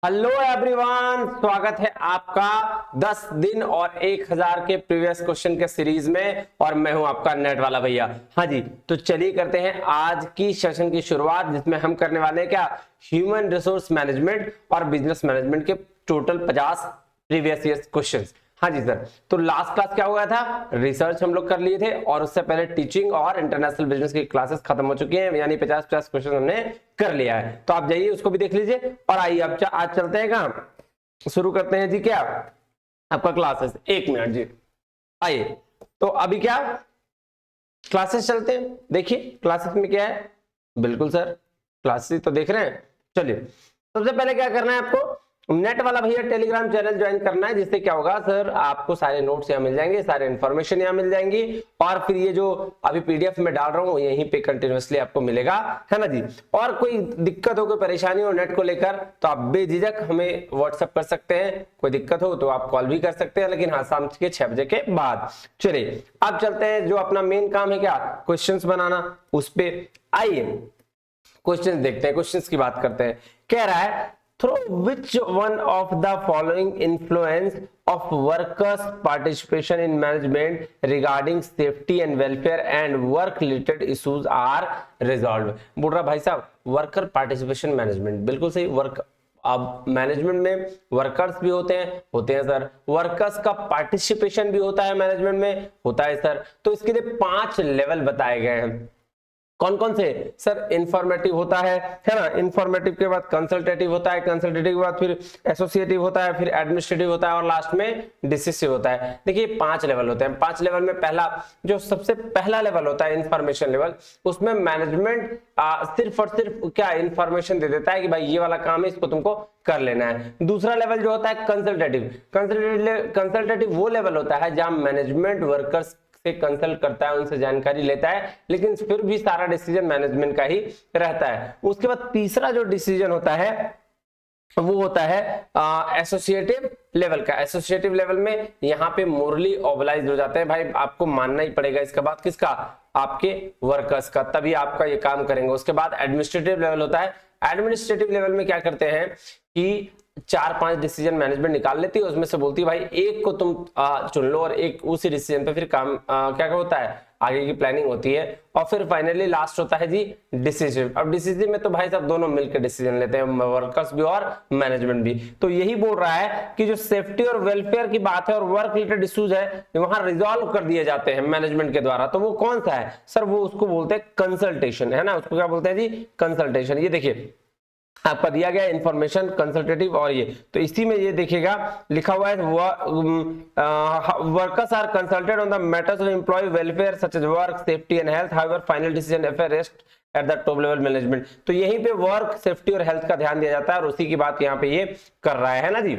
Hello everyone, स्वागत है आपका 10 दिन और 1000 के प्रीवियस क्वेश्चन के सीरीज में। और मैं हूं आपका नेट वाला भैया। हाँ जी, तो चलिए करते हैं आज की सेशन की शुरुआत, जिसमें हम करने वाले हैं क्या, ह्यूमन रिसोर्स मैनेजमेंट और बिजनेस मैनेजमेंट के टोटल 50 प्रीवियस ईयर क्वेश्चंस। हाँ जी सर, तो लास्ट क्लास क्या हुआ था, रिसर्च हम लोग कर लिए थे और उससे पहले टीचिंग और इंटरनेशनल बिजनेस की क्लासेस खत्म हो चुकी हैं, यानी 50-50 क्वेश्चन हमने कर लिया है। तो आप जाइए उसको भी देख लीजिए और आइए अब आज चलते हैं कहां, शुरू करते हैं जी क्या आपका क्लासेस। 1 मिनट जी, आइए। तो अभी क्या क्लासेस चलते हैं, देखिए क्लासेस में क्या है। बिल्कुल सर, क्लासेस तो देख रहे हैं। चलिए, सबसे पहले क्या करना है, आपको नेट वाला भैया टेलीग्राम चैनल ज्वाइन करना है, जिससे क्या होगा सर, आपको सारे नोट्स यहाँ मिल जाएंगे, सारे इन्फॉर्मेशन यहाँ मिल जाएंगी और फिर ये जो अभी पीडीएफ में डाल रहा हूँ यहीं पे कंटिन्यूअसली आपको मिलेगा, है ना जी। और कोई दिक्कत हो, कोई परेशानी हो नेट को लेकर, तो आप बेझिझक हमें व्हाट्सएप कर सकते हैं। कोई दिक्कत हो तो आप कॉल भी कर सकते हैं, लेकिन हाँ शाम के 6 बजे के बाद। चलिए अब चलते हैं, जो अपना मेन काम है क्या, क्वेश्चंस बनाना, उस पे आइए क्वेश्चंस देखते हैं, क्वेश्चंस की बात करते हैं। कह रहा है, through which one of the following influence of workers participation in management regarding safety and welfare and work related issues are resolved। बोल रहा भाई साहब वर्कर पार्टिसिपेशन मैनेजमेंट, बिल्कुल सही। वर्क अब मैनेजमेंट में वर्कर्स भी होते हैं सर, वर्कर्स का पार्टिसिपेशन भी होता है मैनेजमेंट में, होता है सर। तो इसके लिए 5 लेवल बताए गए हैं। कौन कौन से सर, इंफॉर्मेटिव होता है ना, इंफॉर्मेटिव के बाद कंसल्टेटिव होता है, कंसल्टेटिव के बाद फिर एसोसिएटिव होता है, फिर एडमिनिस्ट्रेटिव होता है और लास्ट में डिसिसिव होता है। देखिए 5 लेवल होते हैं। 5 लेवल में पहला, जो सबसे पहला लेवल होता है इंफॉर्मेशन लेवल, उसमें मैनेजमेंट सिर्फ और सिर्फ क्या इंफॉर्मेशन दे देता है कि भाई ये वाला काम है, इसको तुमको कर लेना है। दूसरा लेवल जो होता है कंसल्टेटिव, कंसल्टेटिव वो लेवल होता है जहां मैनेजमेंट वर्कर्स से कंसल्ट करता है, उनसे जानकारी लेता है, लेकिन फिर भी सारा डिसीजन मैनेजमेंट का ही रहता है। उसके बाद तीसरा जो डिसीजन होता है वो होता है एसोसिएटिव लेवल का। एसोसिएटिव लेवल में यहाँ पे मोरली ऑब्लाइज हो जाते हैं, भाई आपको मानना ही पड़ेगा इसका बात, किसका, आपके वर्कर्स का, तभी आपका ये काम करेंगे। उसके बाद एडमिनिस्ट्रेटिव लेवल होता है। एडमिनिस्ट्रेटिव लेवल में क्या करते हैं कि 4-5 डिसीजन मैनेजमेंट निकाल लेती है, उसमें से बोलती है भाई एक को तुम चुन लो और एक उसी डिसीजन पे फिर काम क्या होता है, आगे की प्लानिंग होती है। और फिर फाइनली लास्ट होता है जी डिसीजन। अब डिसीजन में तो भाई साहब दोनों मिलकर डिसीजन लेते हैं, वर्कर्स भी और मैनेजमेंट भी। तो यही बोल रहा है कि जो सेफ्टी और वेलफेयर की बात है और वर्क रिलेटेड इश्यूज है, वहां रिजॉल्व कर दिए जाते हैं मैनेजमेंट के द्वारा। तो वो कौन सा है सर, वो उसको बोलते हैं कंसल्टेशन, है ना, उसको क्या बोलते हैं जी, कंसल्टेशन। ये देखिए आपका दिया गया इंफॉर्मेशन, कंसल्टेटिव और ये, तो इसी में ये देखिएगा लिखा हुआ है, workers are consulted on the matters of employ welfare such as work safety and health, however final decision affair rest at the top level management. तो यहीं पे वर्क सेफ्टी और हेल्थ का ध्यान दिया जाता है और उसी की बात यहाँ पे ये कर रहा है ना जी।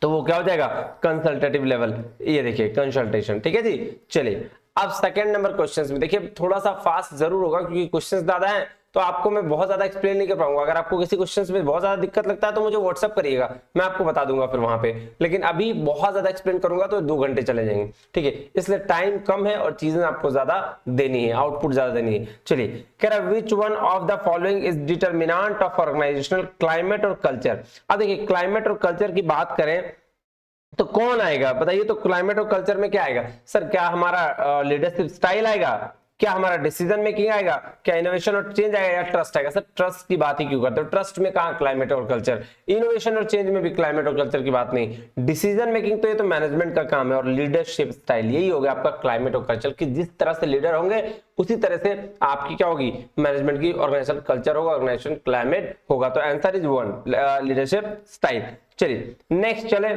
तो वो क्या हो जाएगा, कंसल्टेटिव लेवल। ये देखिए कंसल्टेशन, ठीक है जी। चलिए अब सेकंड नंबर क्वेश्चंस में देखिए, थोड़ा सा फास्ट जरूर होगा क्योंकि क्वेश्चंस ज्यादा हैं, तो आपको मैं बहुत ज्यादा एक्सप्लेन नहीं कर पाऊंगा। अगर आपको किसी क्वेश्चंस में बहुत ज्यादा दिक्कत लगता है तो मुझे व्हाट्सअप करिएगा, मैं आपको बता दूंगा फिर वहां पे। लेकिन अभी बहुत ज्यादा एक्सप्लेन करूंगा तो 2 घंटे चले जाएंगे, ठीक है, इसलिए टाइम कम है और चीजें आपको ज्यादा देनी है, आउटपुट ज्यादा देनी है। चलिए कह रहा है, which one of the following is determinant of organisational climate और कल्चर। अब देखिए क्लाइमेट और कल्चर की बात करें तो कौन आएगा बताइए। तो क्लाइमेट और कल्चर में क्या आएगा सर, क्या हमारा लीडरशिप स्टाइल आएगा, क्या हमारा डिसीजन मेकिंग आएगा, क्या इनोवेशन और चेंज आएगा, या ट्रस्ट आएगा। सर ट्रस्ट की बात ही क्यों करते हो, ट्रस्ट में कहां क्लाइमेट और कल्चर, इनोवेशन और चेंज में भी क्लाइमेट और कल्चर की बात नहीं। डिसीजन मेकिंग तो ये तो मैनेजमेंट का काम है, और लीडरशिप स्टाइल यही हो गया आपका क्लाइमेट और कल्चर, कि जिस तरह से लीडर होंगे उसी तरह से आपकी क्या होगी, मैनेजमेंट की ऑर्गेनाइजेशन कल्चर होगा, ऑर्गेनाइजेशन क्लाइमेट होगा। तो आंसर इज 1, लीडरशिप स्टाइल। चलिए नेक्स्ट चले,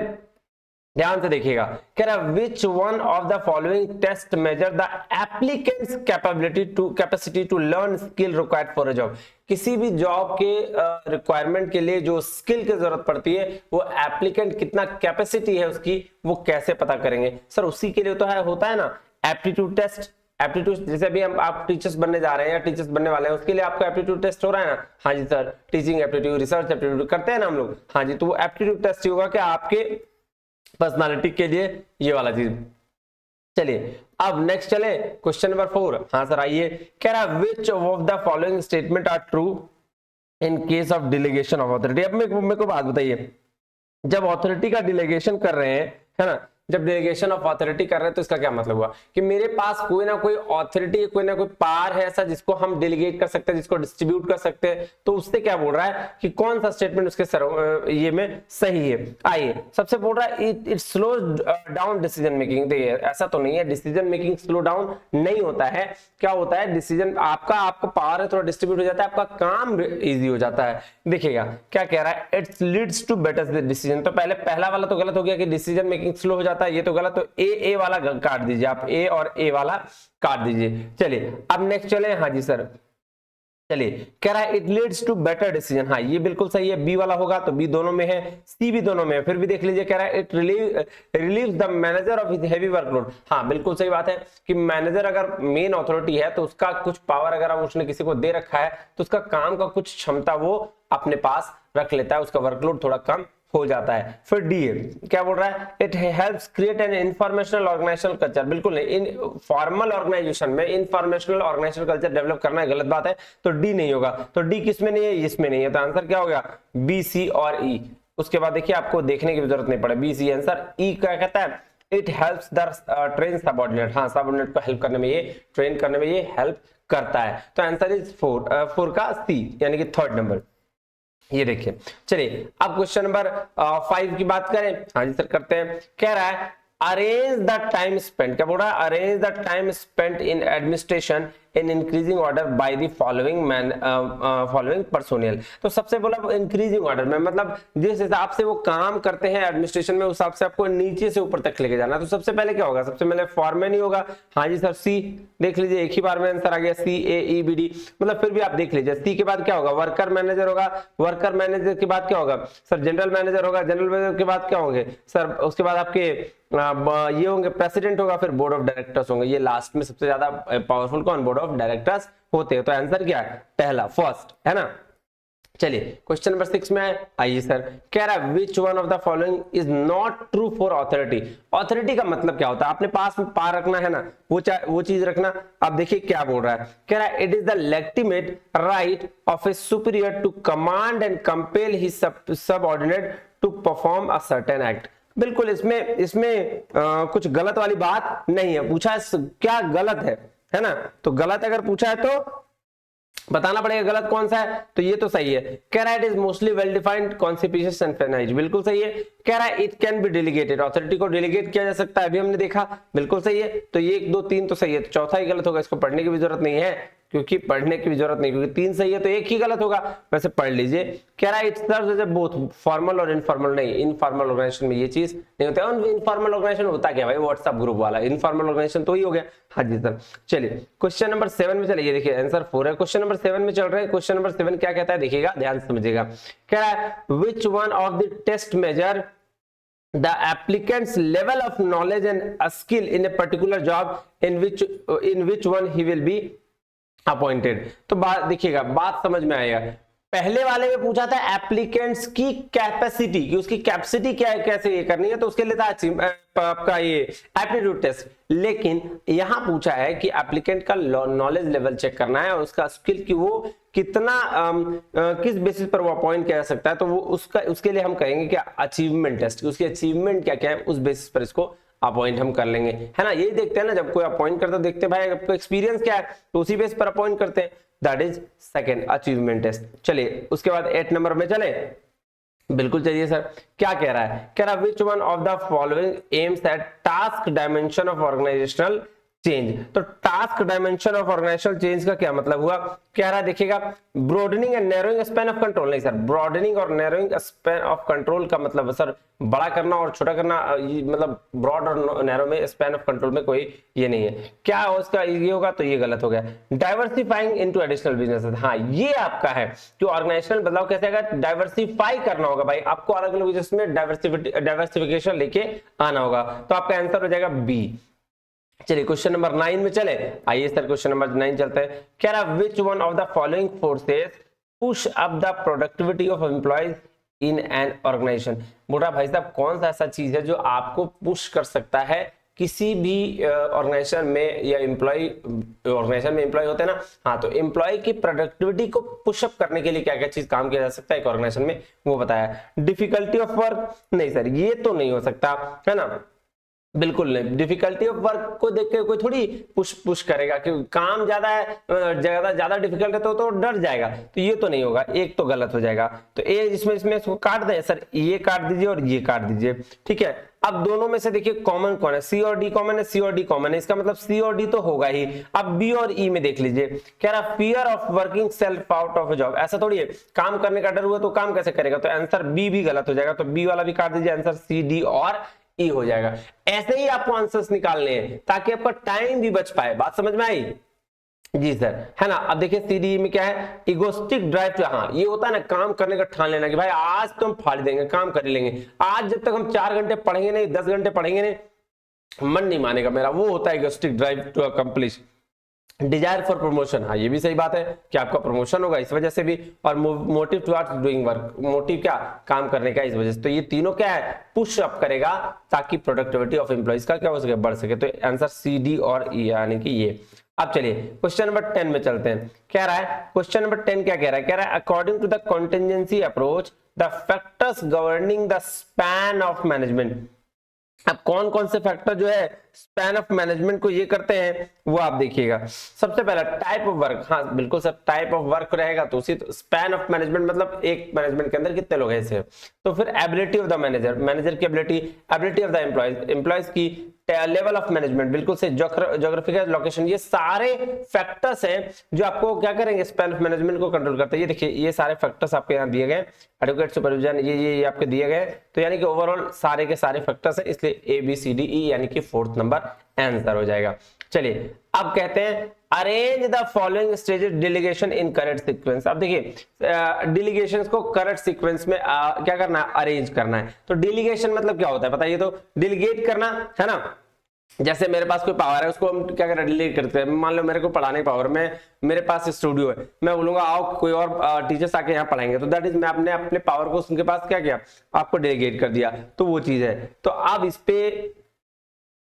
ध्यान से देखिएगा। कह रहा है, which one of the following test measure the applicants capacity to learn skill required for a job. किसी भी जॉब के रिक्वायरमेंट के लिए जो स्किल की जरूरत पड़ती है, वो एप्लीकेंट कितना कैपेसिटी है उसकी, वो कैसे पता करेंगे सर। उसी के लिए तो है, होता है ना एप्टीट्यूड टेस्ट। एप्टीट्यूड जैसे अभी हम आप टीचर्स बनने जा रहे हैं या टीचर्स बनने वाले हैं, उसके लिए आपका एप्टीट्यूड टेस्ट हो रहा है ना। हाँ जी sir, teaching aptitude, research aptitude करते हैं ना हम लोग। हाँ जी, तो वो एप्टीट्यूड टेस्ट ही होगा कि आपके पर्सनालिटी के लिए ये वाला चीज। चलिए अब नेक्स्ट चले, क्वेश्चन नंबर 4। हाँ सर आइए। कह रहा है, which of the following statement are true in case of delegation of authority. अब मेरे को बात बताइए, जब अथॉरिटी का डिलीगेशन कर रहे हैं, है ना, जब डेलीगेशन ऑफ अथॉरिटी कर रहे हैं तो इसका क्या मतलब हुआ कि मेरे पास कोई ना कोई अथॉरिटी, कोई ना कोई पावर है ऐसा जिसको हम डेलीगेट कर सकते हैं, जिसको डिस्ट्रीब्यूट कर सकते हैं। तो उससे क्या बोल रहा है कि कौन सा स्टेटमेंट उसके ये में सही है। आइए, सबसे बोल रहा है it slows down decision making. देखिए ऐसा तो नहीं है, डिसीजन मेकिंग स्लो डाउन नहीं होता है। क्या होता है, डिसीजन आपका पावर है थोड़ा डिस्ट्रीब्यूट हो जाता है, आपका काम इजी हो जाता है। देखिएगा क्या कह रहा है, it leads to better decision. तो पहला वाला तो गलत हो गया कि डिसीजन मेकिंग स्लो हो जाता है, ये तो गलत। तो ए वाला काट दीजिए आप, ए और ए वाला काट दीजिए। चलिए अब नेक्स्ट चले। हाँ जी सर, चलिए कह रहा है it leads to better decision. हाँ ये बिल्कुल सही है, बी वाला होगा तो बी दोनों में है, सी भी दोनों में है। फिर भी देख लीजिए, कह रहा है it relieves the manager of his heavy workload. हाँ बिल्कुल सही बात है कि मैनेजर अगर मेन अथॉरिटी है तो उसका कुछ पावर अगर उसने किसी को दे रखा है तो उसका काम का कुछ क्षमता वो अपने पास रख लेता है, उसका वर्कलोड थोड़ा कम हो जाता है। फिर डी क्या बोल रहा है, it helps create an informational organisational culture. बिल्कुल नहीं, इन फॉर्मल ऑर्गेनाइजेशन में इंफॉर्मेशनल ऑर्गेनाइजेशनल कल्चर डेवलप करना है, गलत बात है। तो डी नहीं होगा। तो डी किस में नहीं है, इसमें नहीं है। तो आंसर क्या हो गया, बी, सी और ई। उसके बाद देखिए आपको देखने की जरूरत नहीं पड़े, बी सी आंसर। ई क्या कहता है, it helps the train subordinate. हाँ सबऑर्डिनेट को हेल्प करने में, ये ट्रेन करने में ये हेल्प करता है। तो आंसर इज 4 का सी, यानी कि थर्ड नंबर। ये देखिए, चलिए अब क्वेश्चन नंबर 5 की बात करें। हाँ जी सर करते हैं। कह रहा है अरेंज द टाइम स्पेंट। क्या बोल रहा है, arrange the time spent in administration in increasing order by the following personnel. तो सबसे बोला इंक्रीजिंग ऑर्डर में, मतलब जिस हिसाब से वो काम करते हैं एडमिनिस्ट्रेशन में, उस हिसाब से आपको नीचे से ऊपर तक लेके जाना। तो सबसे पहले क्या होगा, सबसे पहले फॉर्मैन ही होगा। हाँ जी सर सी, देख लीजिए एक ही बार में आंसर आ गया, सी ए ई बी डी। मतलब फिर भी आप देख लीजिए, सी के बाद क्या होगा, वर्कर मैनेजर होगा। वर्कर मैनेजर के बाद क्या होगा सर, जनरल मैनेजर होगा। जनरल मैनेजर के बाद क्या होंगे सर, उसके बाद आपके ये होंगे प्रेसिडेंट होगा, फिर बोर्ड ऑफ डायरेक्टर्स होंगे। ये लास्ट में सबसे ज्यादा पावरफुल कौन, बोर्ड ऑफ डायरेक्टर्स होते हैं। तो आंसर क्या है, पहला, फर्स्ट, है ना। चलिए क्वेश्चन नंबर 6 में आइए सर। कह रहा है which one of the following is not true for authority. Authority का मतलब क्या होता है, अपने पास में पार रखना है ना, वो चीज रखना। अब देखिए क्या बोल रहा है, कह रहा है it is the legitimate right of a superior to command and compel his subordinate to perform a certain act. बिल्कुल इसमें कुछ गलत वाली बात नहीं है। पूछा है क्या गलत है ना, तो गलत अगर पूछा है तो बताना पड़ेगा गलत कौन सा है। तो ये तो सही है। कह रहा है it is mostly well defined conspicuous and fines, बिल्कुल सही है। कह रहा है it can be delegated, authority को डेलीगेट किया जा सकता है, अभी हमने देखा, बिल्कुल सही है। तो ये 1 2 3 तो सही है, तो चौथा ही गलत होगा। इसको पढ़ने की भी जरूरत नहीं है, क्योंकि पढ़ने की भी जरूरत नहीं, क्योंकि 3 सही है तो 1 ही गलत होगा। वैसे पढ़ लीजिए। कह रहा है it serves as both formal और इनफॉर्मल। नहीं, इनफॉर्मल ऑर्गेनाइजेशन में ये चीज नहीं होता है। इनफॉर्मल ऑर्गेनाइजेशन होता क्या भाई, व्हाट्सएप ग्रुप वाला। इनफॉर्मल ऑर्गेनाइजेशन तो ही हो गया। हाँ जी सर, चलिए क्वेश्चन नंबर 7 में चलिए। देखिए आंसर 4 है, क्वेश्चन नंबर 7 में चल रहे हैं। क्वेश्चन नंबर 7 क्या कहता है, देखिएगा ध्यान से समझिएगा। कह रहा है which one of the test measure the applicant's level of knowledge and skill in a particular job in which one he will be appointed। तो बात देखिएगा, बात समझ में आएगा। पहले वाले में पूछा था एप्लीकेंट्स की कैपेसिटी, कि उसकी कैपेसिटी क्या है, कैसे ये करनी है, तो उसके लिए था आपका ये एप्टीट्यूड टेस्ट। लेकिन यहां पूछा है कि एप्लीकेंट का नॉलेज लेवल चेक करना है और उसका स्किल की वो कितना किस बेसिस पर वो अपॉइंट किया जा सकता है। तो वो उसके लिए हम कहेंगे कि अचीवमेंट टेस्ट, उसकी अचीवमेंट क्या क्या है, उस बेसिस पर इसको अपॉइंट हम कर लेंगे, है ना। यही देखते हैं ना, जब कोई अपॉइंट करता देखते हैं भाई आपको एक्सपीरियंस क्या है, तो उसी बेस पर अपॉइंट करते हैं। That is second achievement test. चलिए उसके बाद 8 नंबर में चले, बिल्कुल चलिए सर। क्या कह रहा है, कह रहा है which one of the following aims at task dimension of organizational change. तो task dimension of organizational change का क्या मतलब हुआ, कह रहा है देखिएगा broadening and narrowing span of control. नहीं सर, ब्रॉडनिंग और नैरोइंग स्पैन ऑफ कंट्रोल का मतलब सर बड़ा करना और छोटा करना, मतलब ब्रॉड और नैरो में स्पैन ऑफ कंट्रोल में कोई ये नहीं है। क्या हो उसका ये होगा, तो ये गलत हो गया। डाइवर्सिफाइंग इनटू एडिशनल बिजनेस, हाँ ये आपका है कि ऑर्गेनाइजेशनल बदलाव कैसे आएगा, डाइवर्सिफाई करना होगा भाई आपको, अलग अलग बिजनेस में डाइवर्सिफिकेशन लेके आना होगा। तो आपका आंसर हो जाएगा बी। चलिए क्वेश्चन नंबर 9 में चले आइए सर। क्वेश्चन नंबर 9 चलते हैं। कह रहा which one of the following forces push up the productivity of employees in an organisation. बोल रहा भाई साहब कौन सा ऐसा चीज है जो आपको पुश कर सकता है किसी भी ऑर्गेनाइजेशन में या ऑर्गेनाइजेशन में एम्प्लॉय होते हैं ना, हाँ, तो एम्प्लॉय की प्रोडक्टिविटी को पुशअप करने के लिए क्या क्या चीज काम किया जा सकता है एक ऑर्गेनाइजेशन में, वो बताया। डिफिकल्टी ऑफ वर्क, नहीं सर ये तो नहीं हो सकता, है ना, बिल्कुल नहीं। डिफिकल्टी ऑफ वर्क को देख के कोई थोड़ी पुश करेगा कि काम ज्यादा है, ज्यादा डिफिकल्ट है तो डर जाएगा, तो ये तो नहीं होगा, एक तो गलत हो जाएगा। तो ए इसमें इसको काट दें सर, ये काट दीजिए और ये काट दीजिए, ठीक है। अब दोनों में से देखिए कॉमन कौन है, सी और डी कॉमन है, सी और डी कॉमन है, इसका मतलब सी और डी तो होगा ही। अब बी और ई में देख लीजिए, कह रहा fear of working self out of job, ऐसा थोड़ी है, काम करने का डर हुआ तो काम कैसे करेगा, तो आंसर बी भी गलत हो जाएगा, तो बी वाला भी काट दीजिए, आंसर सी डी और ई हो जाएगा। ऐसे ही आपको आंसर्स निकालने हैं ताकि आपका टाइम भी बच पाए, बात समझ में आई जी सर, है ना। अब देखिए सीडी में क्या है, इगोस्टिक ड्राइव टू, हाँ ये होता है ना काम करने का ठान लेना कि भाई आज तो हम फाड़ देंगे, काम कर लेंगे, आज जब तक हम 4 घंटे पढ़ेंगे नहीं, 10 घंटे पढ़ेंगे नहीं, मन नहीं मानेगा मेरा, वो होता है egoistic drive to accomplish. Desire for promotion, हाँ ये भी सही बात है कि आपका प्रमोशन होगा इस वजह से भी, और motive towards doing work, motive क्या, काम करने का, इस वजह से। तो ये तीनों क्या है, पुश अप करेगा ताकि प्रोडक्टिविटी ऑफ एम्प्लॉइज का क्या हो सके, बढ़ सके। तो आंसर सी डी और ई यानी कि ये। अब चलिए क्वेश्चन नंबर 10 में चलते हैं, कह रहा है क्वेश्चन नंबर 10 क्या कह रहा है, according to the contingency approach the factors governing the span of management. अब कौन कौन से फैक्टर जो है स्पैन ऑफ मैनेजमेंट को ये करते हैं वो आप देखिएगा। सबसे पहला टाइप ऑफ वर्क, हाँ बिल्कुल सर, टाइप ऑफ वर्क रहेगा तो उसी स्पैन ऑफ मैनेजमेंट मतलब एक मैनेजमेंट के अंदर कितने लोग हैं इसे। तो फिर ability of the manager, manager की ability of the employees, employees की लेवल ऑफ मैनेजमेंट, बिल्कुल से ज्योग्राफिकल लोकेशन, ये सारे फैक्टर्स हैं जो आपको क्या करेंगे, स्पैन ऑफ मैनेजमेंट को कंट्रोल करते हैं। ये देखिए ये सारे फैक्टर्स आपके यहाँ दिए गए, एडवोकेट सुपरविजन, ये आपके दिए गए, तो यानी कि ओवरऑल सारे के सारे फैक्टर्स हैं, इसलिए A B C D E यानी कि 4th नंबर आंसर हो जाएगा। चलिए अब कहते हैं arrange the following stages delegation in correct sequence. अब देखिए डेलीगेशंस को करेक्ट सीक्वेंस में क्या करना है, अरेंज करना है। तो डेलीगेशन मतलब क्या होता है बताइए, तो डेलीगेट करना है ना, जैसे मेरे पास कोई पावर है उसको हम क्या करें, डिलीट करते हैं। मान लो मेरे को पढ़ाने पावर में, मेरे पास स्टूडियो है, मैं बोलूंगा आओ कोई और टीचर्स आके यहाँ पढ़ाएंगे, तो दैट इज मैं अपने अपने पावर को उनके पास क्या किया, आपको डेलीगेट कर दिया, तो वो चीज है। तो अब इस पे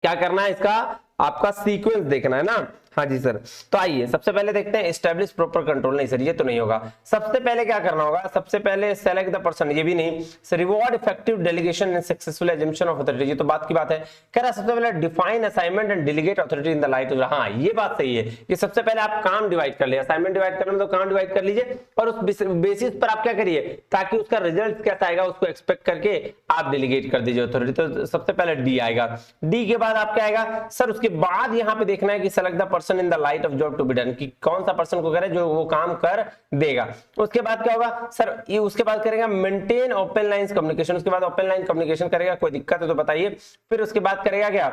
क्या करना है, इसका आपका सीक्वेंस देखना है ना। हाँ जी सर, तो आइए सबसे पहले देखते हैं एस्टैब्लिश प्रॉपर कंट्रोल, नहीं सर ये तो नहीं होगा। सबसे पहले क्या करना होगा, सबसे पहले सेलेक्ट द पर्सन, ये भी नहीं। Reward effective delegation and successful assumption of authority, ये तो बात की बात है। कह रहा सबसे पहले define assignment and delegate authority in the light of, हाँ ये बात सही है कि सबसे पहले आप काम डिवाइड कर ले, असाइनमेंट डिवाइड करना तो काम डिवाइड कर लीजिए और उस बेसिस पर आप क्या करिए, ताकि उसका रिजल्ट कैसा आएगा उसको एक्सपेक्ट करके आप डेलीगेट कर दीजिए अथॉरिटी। तो सबसे पहले डी आएगा, डी के बाद आप क्या आएगा सर, उसके बाद यहाँ पे देखना है कि select the person in the light of job to be done, कि कौन सा पर्सन को करे जो वो काम कर देगा। उसके बाद क्या होगा सर, ये उसके बाद करेगा मेंटेन ओपन लाइंस कम्युनिकेशन, उसके बाद ओपन लाइन कम्युनिकेशन करेगा, कोई दिक्कत है तो बताइए। फिर उसके बाद करेगा क्या,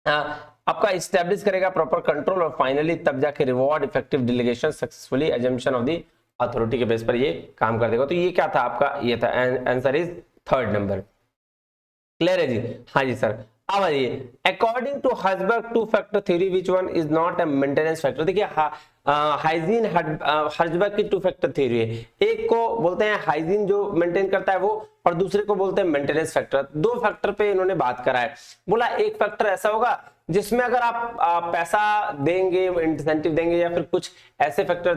आपका इस्टेब्लिश करेगा प्रॉपर कंट्रोल, और फाइनली तब जाके reward effective delegation successfully assumption of the authority के बेस पर ये काम कर देगा। तो ये क्या था आपका, ये था answer is 3rd number. Clear है जी, हाँ जी सर। अब आइए according to Herzberg two factor theory which one is not a maintenance factor. देखिए हाइजीन हर्जबर्ग की 2 फैक्टर थ्योरी है, एक को बोलते हैं हाइजीन जो मेंटेन करता है वो, और दूसरे को बोलते हैं मेंटेनेंस फैक्टर। 2 फैक्टर पे इन्होंने बात करा है, बोला एक फैक्टर ऐसा होगा जिसमें अगर आप पैसा देंगे, इंसेंटिव देंगे या फिर कुछ ऐसे फैक्टर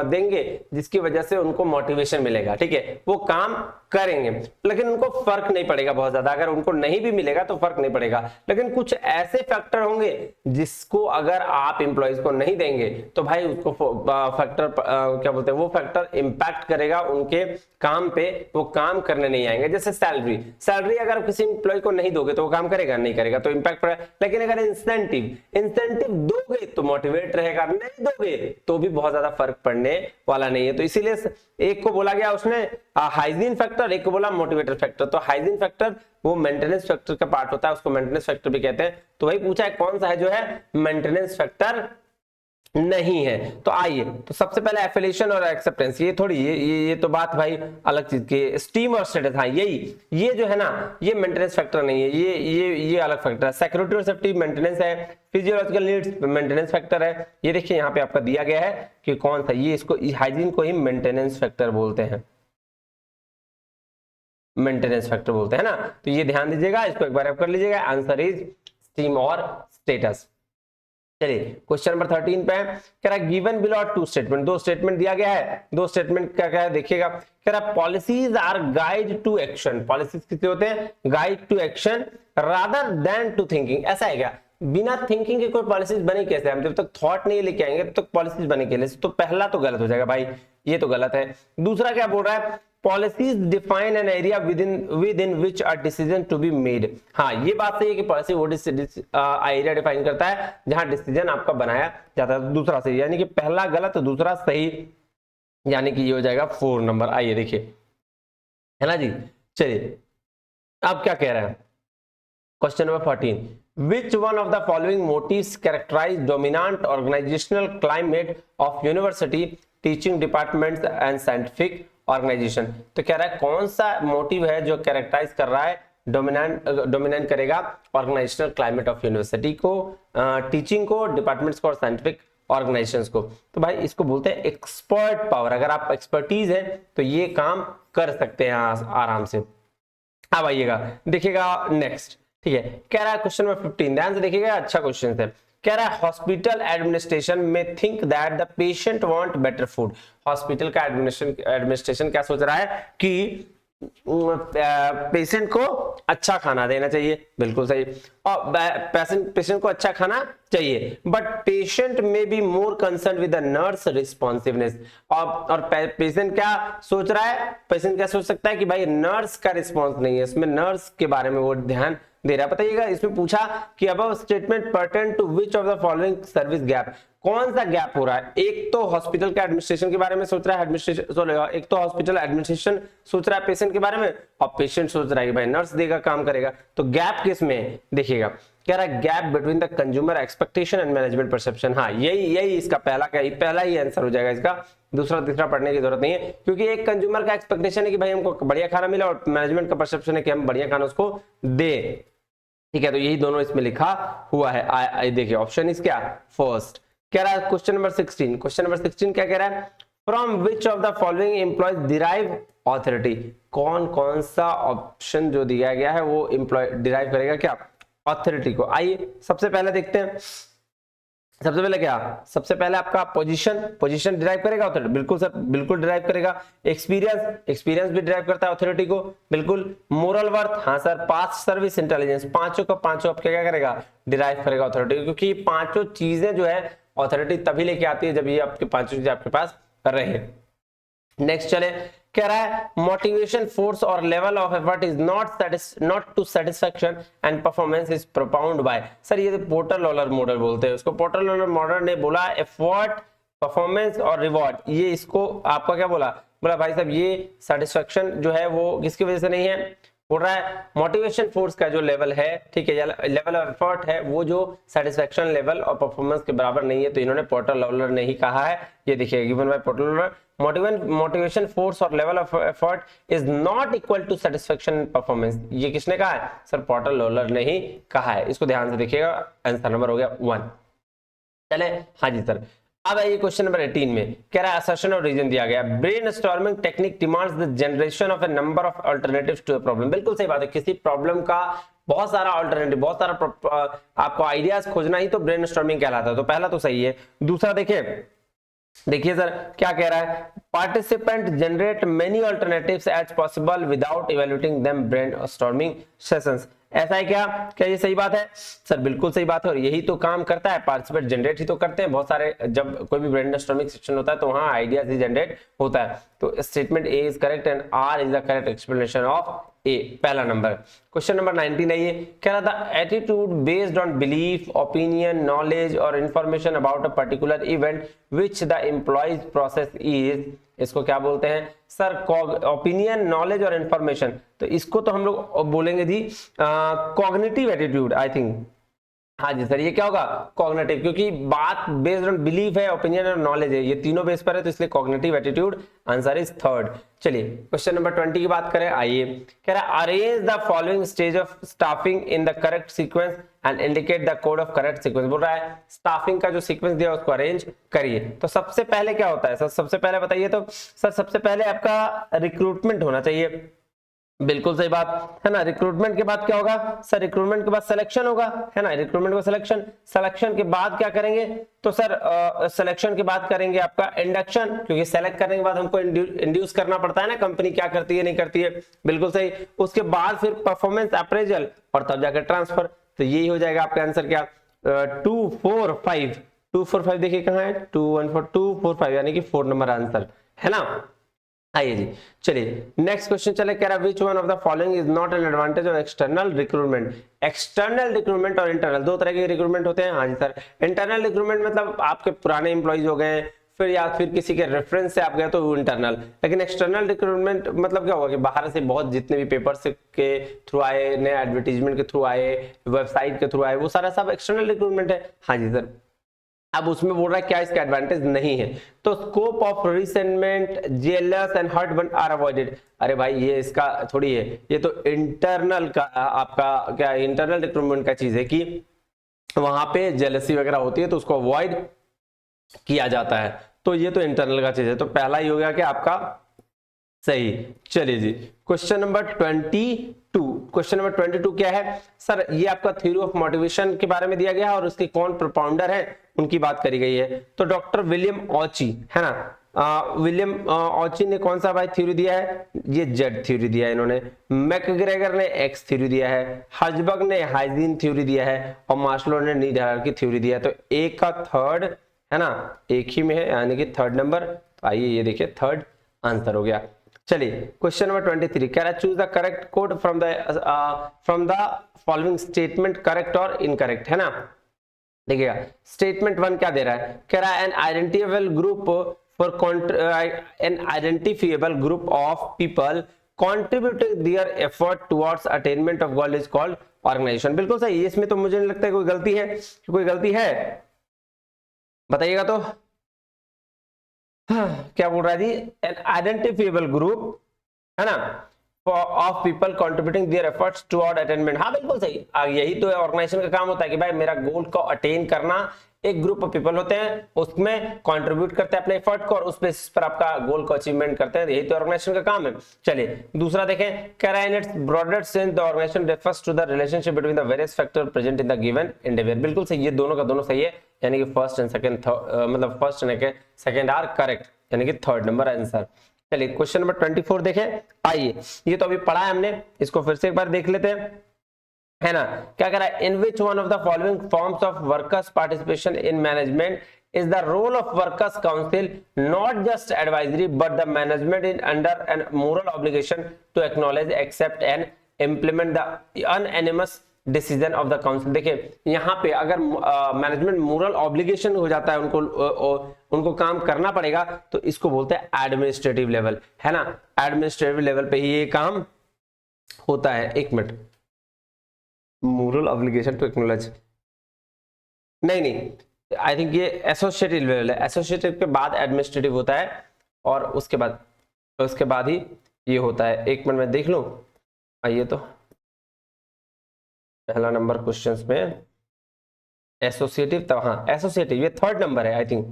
देंगे जिसकी वजह से उनको मोटिवेशन मिलेगा, ठीक है, वो काम करेंगे, लेकिन उनको फर्क नहीं पड़ेगा बहुत ज्यादा। अगर उनको नहीं भी मिलेगा तो फर्क नहीं पड़ेगा, लेकिन कुछ ऐसे फैक्टर होंगे जिसको अगर आप एम्प्लॉइज को नहीं देंगे तो भाई उसको फैक्टर क्या बोलते हैं, वो फैक्टर इंपैक्ट करेगा उनके काम पे, वो काम करने नहीं आएंगे। जैसे सैलरी अगर किसी एम्प्लॉय को नहीं दोगे तो वो काम करेगा नहीं करेगा, तो इंपैक्ट पड़ेगा। लेकिन अगर इंसेंटिव दोगे तो मोटिवेट रहेगा, नहीं दोगे तो भी बहुत ज्यादा फर्क पड़ने वाला नहीं है। तो इसीलिए एक को बोला गया उसने हाइजीन फैक्टर, एक को बोला मोटिवेटर फैक्टर। तो हाइजीन फैक्टर वो मेंटेनेंस फैक्टर का पार्ट होता है, उसको मेंटेनेंस फैक्टर भी कहते हैं। तो वही पूछा है कौन सा है जो है मेंटेनेंस फैक्टर नहीं है। तो आइए, तो सबसे पहले एफिलिएशन और एक्सेप्टेंस, ये थोड़ी ये तो बात भाई अलग चीज की, स्टीम और स्टेटस, हाँ यही, ये जो है ना ये मेंटेनेंस फैक्टर नहीं है, ये अलग फैक्टर है। सिक्योरिटी और सेफ्टी मेंटेनेंस है, फिजियोलॉजिकल नीड्स मेंटेनेंस फैक्टर है। ये देखिए यहाँ पे आपका दिया गया है कि कौन सा, ये इसको हाइजीन को ही मेंटेनेंस फैक्टर बोलते हैं, मेंटेनेंस फैक्टर बोलते हैं ना। तो ये ध्यान दीजिएगा, इसको एक बार आप कर लीजिएगा, आंसर इज स्टीम और स्टेटस। चलिए क्वेश्चन नंबर 13 पे कह रहा है गिवन बिलो टू स्टेटमेंट, दो स्टेटमेंट दिया गया है, दो स्टेटमेंट क्या क्या है देखिएगा। कह रहा है policies are guide to action, policies किसके होते हैं, guide to action rather than to thinking. ऐसा है क्या, बिना थिंकिंग के कोई पॉलिसीज बनी कैसे, हम जब तक थॉट नहीं लेके आएंगे तब तक पॉलिसीज बने कैसे, तो पहला तो गलत हो जाएगा भाई, ये तो गलत है। दूसरा क्या बोल रहा है, policies define an area within which a decision to be made. हाँ ये बात सही है कि पॉलिसी वो एरिया डिफाइन करता है जहां डिसीजन आपका बनाया जाता है। दूसरा सही, यानी कि पहला गलत दूसरा सही, यानी कि ये हो जाएगा 4 नंबर। आइए देखिए, है ना जी। चलिए अब क्या कह रहे हैं, question number 14, which one of the following motives characterize dominant organizational climate of university teaching departments and scientific organization। तो कह रहा है कौन सा मोटिव है जो कैरेक्टराइज कर रहा है, डोमिनेंट करेगा ऑर्गेनाइजेशनल क्लाइमेट ऑफ यूनिवर्सिटी को, टीचिंग को, डिपार्टमेंट्स को और साइंटिफिक ऑर्गेनाइजेशंस को। तो भाई इसको बोलते हैं एक्सपर्ट पावर, अगर आप एक्सपर्टीज है तो ये काम कर सकते हैं आराम से। अब आइएगा देखिएगा नेक्स्ट, ठीक है। कह रहा है क्वेश्चन नंबर 15, ध्यान से देखिएगा, अच्छा क्वेश्चन है। कह रहा है हॉस्पिटल एडमिनिस्ट्रेशन में think that the patient want better food. Hospital का एडमिनिस्ट्रेशन क्या सोच रहा है कि पेशेंट को अच्छा खाना देना चाहिए, बिल्कुल सही, और पेशेंट को अच्छा खाना चाहिए, बट पेशेंट में be more concern with the nurse responsiveness. और पेशेंट क्या सोच रहा है, पेशेंट क्या सोच सकता है कि भाई नर्स का रिस्पॉन्स नहीं है, इसमें नर्स के बारे में वो ध्यान दे रहा है। बताइएगा इसमें पूछा कि above statement pertain to which of the following service gap, कौन सा गैप हो रहा है। एक तो हॉस्पिटल के एडमिनिस्ट्रेशन के बारे में सोच रहा है, एक तो हॉस्पिटल एडमिनिस्ट्रेशन सोच रहा है पेशेंट के बारे में, और पेशेंट सोच रहा है कि भाई नर्स देगा काम करेगा। तो गैप किस में देखिएगा, कह रहा है gap between the consumer expectation and management perception. हाँ यही इसका पहला ही आंसर हो जाएगा इसका, दूसरा तीसरा पढ़ने की जरूरत नहीं है, क्योंकि एक कंज्यूमर का एक्सपेक्टेशन है कि भाई हमको बढ़िया खाना मिला, और मैनेजमेंट का परसेप्शन है कि हम बढ़िया खाना उसको दे, ठीक है। तो यही दोनों इसमें लिखा हुआ है। देखिए ऑप्शन इज क्या, फर्स्ट। कह रहा है क्वेश्चन नंबर 16, क्वेश्चन नंबर 16 क्या कह रहा है, from which of the following employees derive authority. कौन सा ऑप्शन जो दिया गया है वो एम्प्लॉय डिराइव करेगा क्या, ऑथोरिटी को। आइए सबसे पहले देखते हैं, सबसे पहले क्या, सबसे पहले आपका पोजीशन डिराइव करेगा ऑथोरिटी, बिल्कुल सर, बिल्कुल डिराइव करेगा। एक्सपीरियंस भी डिराइव करता है ऑथोरिटी को, बिल्कुल। मोरल वर्थ, हाँ सर। पास्ट सर्विस इंटेलिजेंस, पांचों का पांचों आपका क्या करेगा, डिराइव करेगा ऑथोरिटी, क्योंकि पांचों चीजें जो है ऑथोरिटी तभी लेके आती है जब ये आपके पांचों चीजें आपके पास रहे। नेक्स्ट चले, कह रहा है मोटिवेशन फोर्स और level of effort is not to satisfaction and performance is propound by. Sir ये पोर्टर लॉलर मॉडल बोलते हैं उसको, पोर्टर लॉलर मॉडल ने बोला एफर्ट, परफॉर्मेंस और रिवॉर्ड, ये इसको आपका क्या बोला भाई साहब ये सेटिस्फैक्शन जो है वो किसकी वजह से नहीं है, बोल रहा है मोटिवेशन फोर्स का जो लेवल है, ठीक है, लेवल ऑफ एफर्ट है, वो जो सेटिस्फैक्शन लेवल और परफॉर्मेंस के बराबर नहीं है। तो इन्होंने पोर्टर लॉलर ने ही कहा है, ये देखिए given by Porter Lawler, motivation force और level of effort is not equal to satisfaction performance. ये किसने कहा है, सर पोर्टर लॉलर ने ही कहा है। इसको ध्यान से देखिएगा, आंसर नंबर हो गया 1। चले, हाँ जी सर। अब आइए क्वेश्चन नंबर 18 में, कह रहा है असर्शन और रीजन दिया गया, brainstorming technique demands the generation of a number of alternatives to a problem. बिल्कुल सही बात है, किसी प्रॉब्लम का बहुत सारा अल्टरनेटिव, बहुत सारा आपको आइडियाज खोजना ही तो ब्रेनस्टॉर्मिंग कहलाता है। तो पहला तो सही है। दूसरा देखिए सर क्या कह रहा है, participant generate many alternatives as possible without evaluating them brainstorming sessions. ऐसा है क्या ये सही बात है, सर बिल्कुल सही बात है, और यही तो काम करता है, पार्टिसिपेंट जनरेट ही तो करते हैं बहुत सारे, जब कोई भी ब्रेनस्टॉर्मिंग सेशन होता है तो वहां आइडियाज ही जनरेट होता है। तो statement A is correct and R is the correct explanation of A, पहला नंबर। क्वेश्चन नंबर 19 है ये, कह रहा था attitude based on belief, opinion, knowledge और information about a particular event which the employees process is, इसको क्या बोलते हैं सर, ओपिनियन, नॉलेज और इंफॉर्मेशन। तो इसको तो हम लोग बोलेंगे जी कॉग्निटिव एटीट्यूड, आई थिंक। हाँ जी सर, ये क्या होगा, कॉग्निटिव, क्योंकि बात बेस्ड ऑन बिलीफ है, ओपिनियन और नॉलेज है, ये तीनों बेस पर है, तो इसलिए cognitive attitude answer is third. चलिए क्वेश्चन नंबर 20 की बात करें। आइए, कह रहा है arrange the following stage of staffing in the correct sequence and indicate the code of correct sequence. बोल रहा है स्टाफिंग का जो सीक्वेंस दिया उसको अरेंज करिए। तो सबसे पहले क्या होता है सर, सबसे पहले बताइए तो सर, सबसे पहले आपका रिक्रूटमेंट होना चाहिए, बिल्कुल सही बात है ना। रिक्रूटमेंट के बाद क्या होगा सर? रिक्रूटमेंट के बाद सिलेक्शन होगा, है ना। रिक्रूटमेंट को सिलेक्शन, सिलेक्शन के बाद क्या करेंगे? तो सर सिलेक्शन के बाद करेंगे आपका इंडक्शन, क्योंकि सेलेक्ट करने के बाद हमको इंड्यूस करना पड़ता है ना, कंपनी क्या करती है नहीं करती है। बिल्कुल सही। उसके बाद फिर परफॉर्मेंस अप्रेजल और तब जाकर ट्रांसफर। तो यही हो जाएगा आपका आंसर क्या? 2 4 5। 2 4 5 देखिए कहाँ है? 2 1 4 2 4 5, यानी कि 4 नंबर आंसर, है ना। आइए जी, चलिए नेक्स्ट क्वेश्चन चले। कह रहा है which one of the following is not an advantage of external recruitment. External recruitment और इंटरनल दो तरह के रिक्रूटमेंट होते हैं। हाँ जी सर। इंटरनल रिक्रूटमेंट मतलब आपके पुराने एम्प्लॉइज हो गए, फिर या फिर किसी के रेफरेंस से आप गए तो वो इंटरनल। लेकिन एक्सटर्नल रिक्रूटमेंट मतलब क्या होगा कि बाहर से बहुत जितने भी पेपर्स के थ्रू आए, नए एडवर्टीजमेंट के थ्रू आए, वेबसाइट के थ्रू आए, वो सारा सब एक्सटर्नल रिक्रूटमेंट है। हाँ जी सर। अब उसमें बोल रहा है क्या इसका एडवांटेज नहीं है, तो scope of resentment, jealous and hurt are avoided. अरे भाई ये इसका थोड़ी है, ये तो इंटरनल का आपका क्या इंटरनल रिक्रूटमेंट का चीज है कि वहां पे जेलसी वगैरह होती है तो उसको अवॉइड किया जाता है। तो ये तो इंटरनल का चीज है, तो पहला ही हो गया कि आपका सही। चलिए जी, क्वेश्चन नंबर 22। क्वेश्चन नंबर 22 क्या है सर? ये आपका थ्योरी ऑफ मोटिवेशन के बारे में दिया गया है और उसके कौन प्रोपाउंडर है उनकी बात करी गई है। तो डॉक्टर विलियम ऑची, है ना। विलियम ऑची ने कौन सा भाई थ्योरी दिया है? ये जेड थ्योरी दिया है इन्होंने। मैकग्रेगर ने एक्स थ्योरी दिया है, हर्जबर्ग ने हाइजीन थ्योरी दिया है और मास्लो ने नीड हायरार्की थ्योरी दिया है। तो एक का थर्ड, है ना, एक ही में है, यानी कि थर्ड नंबर। तो आइए ये देखिए थर्ड आंसर हो गया। चलिए क्वेश्चन नंबर 23 कह रहा है choose the correct code from the following statement, correct और इनकरेक्ट, है ना। देखिएगा स्टेटमेंट 1 क्या दे रहा है? कह रहा है an identifiable group of people contributing their effort towards attainment of goal is called organization। बिल्कुल सही। इसमें तो मुझे नहीं लगता है कोई गलती है, कोई गलती है बताइएगा तो। क्या बोल रहा है जी? एन आइडेंटिफाइबल ग्रुप, है ना, of people contributing their efforts toward attainment. हाँ बिल्कुल सही। यही तो ऑर्गेनाइजेशन का काम होता है कि भाई मेरा गोल को अटेन करना। एक ग्रुप ऑफ पीपल होते हैं, उसमें कंट्रीब्यूट करते हैं अपने एफर्ट को और उस बेसिस पर आपका गोल को अचीवमेंट करते हैं। यही तो ऑर्गेनाइजेशन का काम है। चलिए दूसरा देखें। कह रहा है in its broader sense the organisation refers to the relationship between the various factor present in the given endeavour. बिल्कुल सही। ये दोनों का दोनों सही है, यानी कि फर्स्ट एंड सेकंड, मतलब first and second are correct, यानी कि थर्ड नंबर आंसर। चलिए क्वेश्चन नंबर 24 देखें। आइए, ये तो अभी पढ़ा है हमने, इसको फिर से एक बार देख लेते हैं, है ना। क्या कह रहा है? In which one of the following forms of workers participation in management is the role of workers council not just advisory but the management is under an moral obligation to acknowledge, accept and implement the unanimous decision of the council. देखिए यहाँ पे अगर management moral obligation हो जाता है, उनको काम करना पड़ेगा, तो इसको बोलते हैं एडमिनिस्ट्रेटिव लेवल, है ना। एडमिनिस्ट्रेटिव लेवल पे ही ये काम होता है। एक minute, moral obligation to acknowledge, नहीं, आई थिंक ये एसोसिएटिव लेवल है। एसोसिएटिव के बाद एडमिनिस्ट्रेटिव होता है और उसके बाद ही ये होता है। एक मिनट में देख लूं। आइए, तो पहला नंबर क्वेश्चंस में एसोसिएटिव, तो हाँ एसोसिएटिव ये थर्ड नंबर है आई थिंक।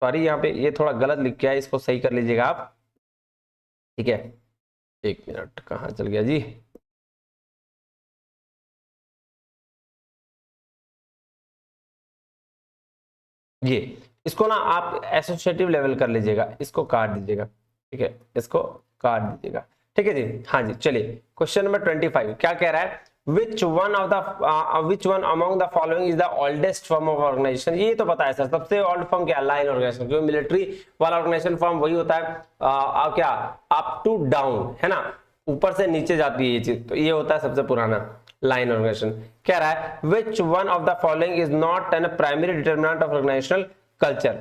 सॉरी यहाँ पे ये थोड़ा गलत लिख के है, इसको सही कर लीजिएगा आप, ठीक है। एक मिनट, कहाँ चल गया जी? ये इसको ना आप एसोसिएटिव लेवल कर लीजिएगा, इसको काट दीजिएगा, ठीक है, इसको काट दीजिएगा, ठीक है जी। हाँ जी, चलिए क्वेश्चन नंबर 25 क्या कह रहा है? which one among the following is the oldest form of organization। ये तो पता है सर, सबसे ओल्ड फॉर्म क्या? लाइन ऑर्गेनाइजेशन, क्योंकि मिलिट्री वाला ऑर्गेनाइजेशन फॉर्म वही होता है क्या अप टू डाउन, है ना, ऊपर से नीचे जाती है ये चीज, तो ये होता है सबसे पुराना लाइन ऑर्गेनाइजेशन। कह रहा है which one of the following is not an primary determinant of organizational culture।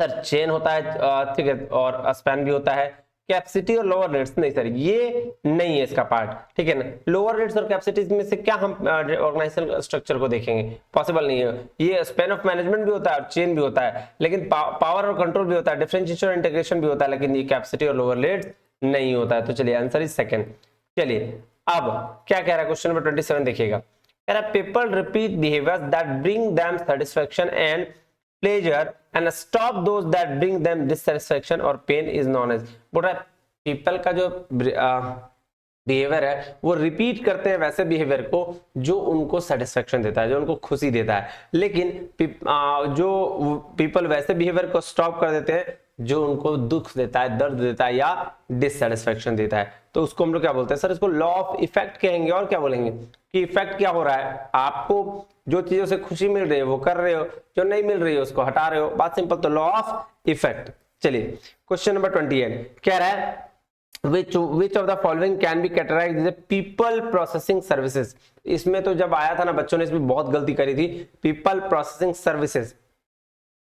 Sir chain होता है, ठीक है, और स्पैन भी होता है। कैपेसिटी और लोअर रेट्स नहीं सर, ये नहीं है इसका पार्ट, ठीक है ना। लोअर रेट्स और कैपेसिटी में से क्या हम ऑर्गेनाइजेशनल स्ट्रक्चर को देखेंगे? पॉसिबल नहीं है। ये स्पैन ऑफ मैनेजमेंट भी होता है और चेन भी होता है, लेकिन पावर और कंट्रोल भी होता है, डिफरेंशिएशन और इंटीग्रेशन भी होता है, लेकिन ये कैपेसिटी और लोअर रेट्स नहीं होता है। तो चलिए आंसर इज सेकंड। चलिए अब क्या कह रहा है क्वेश्चन नंबर 27 देखिएगा। कह रहा है people repeat behaviours that bring them satisfaction and pleasure and stop those that bring them dissatisfaction or pain is known as। बोल रहा है पीपल का जो बिहेवियर है वो रिपीट करते हैं वैसे बिहेवियर को जो उनको सेटिस्फेक्शन देता है, जो उनको खुशी देता है, लेकिन जो पीपल वैसे बिहेवियर को स्टॉप कर देते हैं जो उनको दुख देता है, दर्द देता है या डिससेटिस्फेक्शन देता है। तो उसको हम लोग क्या बोलते हैं सर, इसको लॉ ऑफ इफेक्ट कहेंगे। और क्या बोलेंगे कि इफेक्ट क्या हो रहा है, आपको जो चीजों से खुशी मिल रही है वो कर रहे हो, जो नहीं मिल रही है उसको हटा रहे हो, बात सिंपल। तो लॉ ऑफ इफेक्ट। चलिए क्वेश्चन नंबर 28 कह रहा है which of the following can be categorized as people processing services। इसमें तो जब आया था ना बच्चों ने इसमें बहुत गलती करी थी। people processing services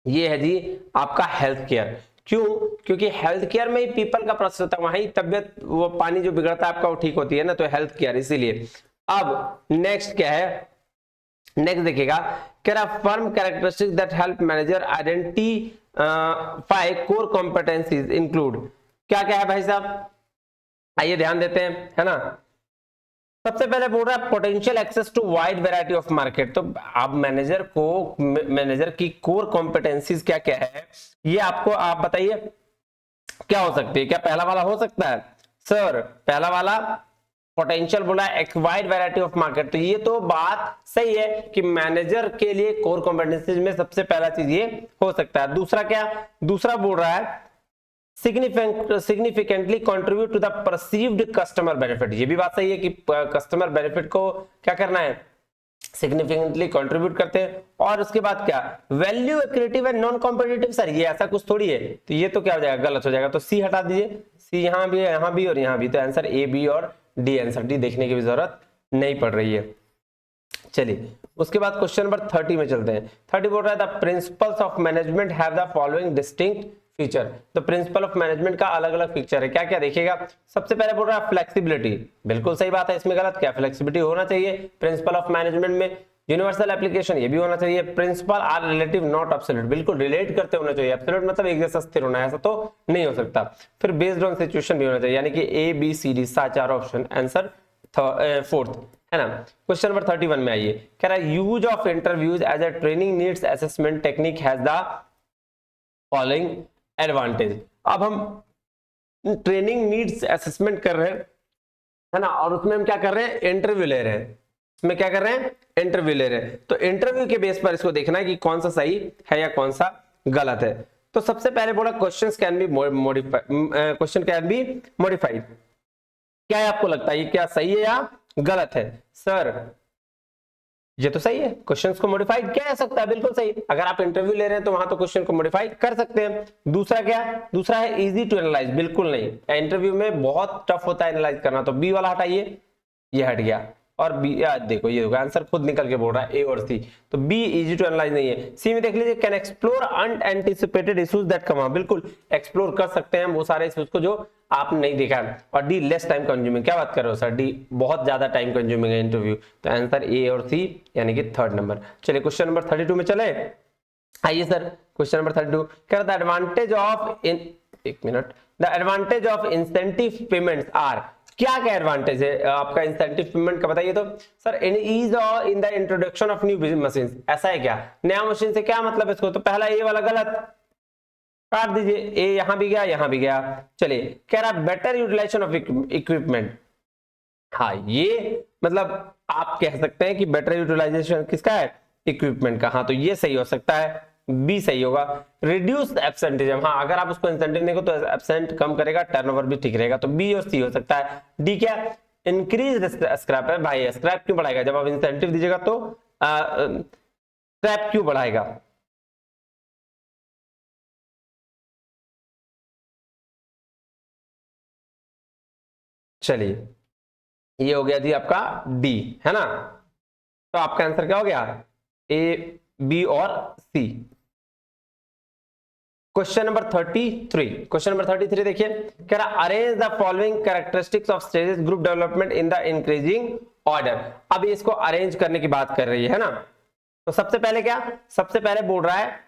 ये है जी आपका हेल्थ केयर। क्यों? क्योंकि हेल्थ केयर में ही पीपल का प्रोसेस होता है, वहीं तबियत, वो पानी जो बिगड़ता है आपका वो ठीक होती है ना, तो हेल्थ केयर इसीलिए। अब नेक्स्ट क्या है, नेक्स्ट देखिएगा कह रहा firm characteristics that help manager identify core competencies include. क्या क्या है भाई साहब, आइए ध्यान देते हैं, है ना। सबसे पहले बोल रहा है potential access to wide variety of market. तो आप मैनेजर की कोर कॉम्पिटेंसीज क्या क्या है, ये आपको आप बताइए क्या हो सकती है। क्या पहला वाला हो सकता है सर? पहला वाला पोटेंशियल बोला है एक वाइड वैरायटी ऑफ मार्केट, तो ये तो बात सही है कि मैनेजर के लिए कोर कॉम्पिटेंसीज में सबसे पहला चीज ये हो सकता है। दूसरा क्या, दूसरा बोल रहा है significantly contribute to the perceived customer benefit। ये भी बात सही है कि कस्टमर बेनिफिट को क्या करना है, सिग्निफिकेंटली कंट्रीब्यूट करते हैं। और उसके बाद क्या, value accretive and non competitive. Sir ये ऐसा कुछ थोड़ी है, तो ये तो क्या हो जाएगा, गलत हो जाएगा। तो सी हटा दीजिए, सी यहां भी है, यहां भी और यहां भी, तो आंसर ए बी और डी। आंसर डी देखने की भी जरूरत नहीं पड़ रही है। चलिए उसके बाद क्वेश्चन नंबर 30 में चलते हैं। 30 बोल रहा है the principles of management have the following distinct feature. तो प्रिंसिपल ऑफ मैनेजमेंट का अलग अलग फीचर है, क्या क्या देखिएगा। सबसे पहले बोल रहा है फ्लेक्सिबिलिटी, बिल्कुल सही बात है, इसमें गलत क्या, फ्लेक्सिबिलिटी होना चाहिए प्रिंसिपल ऑफ मैनेजमेंट में। यूनिवर्सल एप्लीकेशन ये भी होना चाहिए। Principle are relative not absolute, बिल्कुल रिलेट करते होना चाहिए। एब्सोल्यूट मतलब एक जैसा स्थिर होना है, ऐसा तो नहीं हो सकता। फिर बेस्ड ऑन सिचुएशन भी होना चाहिए, यानी कि ए बी सी डी चार ऑप्शन, आंसर फोर्थ है ना। क्वेश्चन नंबर 31 में आइए, कह रहा है use of interviews as a training needs assessment technique has the following advantage. अब हम ट्रेनिंग नीड्स असेसमेंट कर रहे हैं, है ना, और उसमें हम क्या कर रहे हैं, इंटरव्यू ले रहे हैं। इसमें क्या कर रहे हैं, इंटरव्यू ले रहे हैं। तो इंटरव्यू के बेस पर इसको देखना है कि कौन सा सही है या कौन सा गलत है। तो सबसे पहले बोला questions can be modified, question can be modified. क्या है आपको लगता है ये क्या सही है या गलत है? सर ये तो सही है, क्वेश्चंस को मॉडिफाइड किया जा सकता है, बिल्कुल सही। अगर आप इंटरव्यू ले रहे हैं तो वहां तो क्वेश्चन को मॉडिफाई कर सकते हैं। दूसरा क्या, दूसरा है इजी टू एनालाइज, बिल्कुल नहीं, इंटरव्यू में बहुत टफ होता है एनालाइज करना। तो बी वाला हटाइए, ये हट गया। और बी देखो, ये आंसर खुद निकल के बोल रहा है ए और सी, तो बी इजी टू एनालाइज नहीं है। सी में देख लीजिए can explore unanticipated issues that come up, बिल्कुल एक्सप्लोर कर सकते हैं वो सारे इश्यूज को जो आप नहीं देखा है। और डी लेस टाइम कंज्यूमिंग, क्या बात कर रहे हो सर, डी बहुत ज्यादा टाइम कंज्यूमिंग है इंटरव्यू। तो आंसर ए और सी यानी कि थर्ड नंबर। चलिए क्वेश्चन नंबर 32 में चले, आइए सर। क्वेश्चन नंबर 32 कह रहा था एडवांटेज ऑफ इन, एक minute, the advantage of incentive payments are. क्या क्या एडवांटेज है आपका इंसेंटिव पेमेंट का, बताइए तो। Sir in ease in the introduction of new machine, ऐसा है क्या, नया मशीन से क्या मतलब इसको। तो पहला ए वाला गलत, काट दीजिए, ए यहां भी गया यहां भी गया। चलिए कह रहा बेटर यूटिलाइजेशन ऑफ इक्विपमेंट, हाँ ये मतलब आप कह सकते हैं कि बेटर यूटिलाइजेशन किसका है, इक्विपमेंट का। हाँ तो ये सही हो सकता है, बी सही होगा। रिड्यूस एब्सेंटेजम, हाँ अगर आप उसको इंसेंटिव देखो तो एब्सेंट कम करेगा, टर्नओवर भी ठीक रहेगा, तो बी और सी हो सकता है। डी क्या, इंक्रीज स्क्रैप है, भाई स्क्रैप क्यों बढ़ाएगा, जब आप इंसेंटिव दीजिएगा तो स्क्रैप क्यों बढ़ाएगा। चलिए ये हो गया जी आपका डी, है ना। तो आपका आंसर क्या हो गया, ए बी और सी। क्वेश्चन नंबर 33, क्वेश्चन नंबर 33 देखिए, कह रहा arrange the following characteristics of stages group development in the increasing order. अब इसको अरेंज करने की बात कर रही है ना। तो सबसे पहले क्या, सबसे पहले बोल रहा है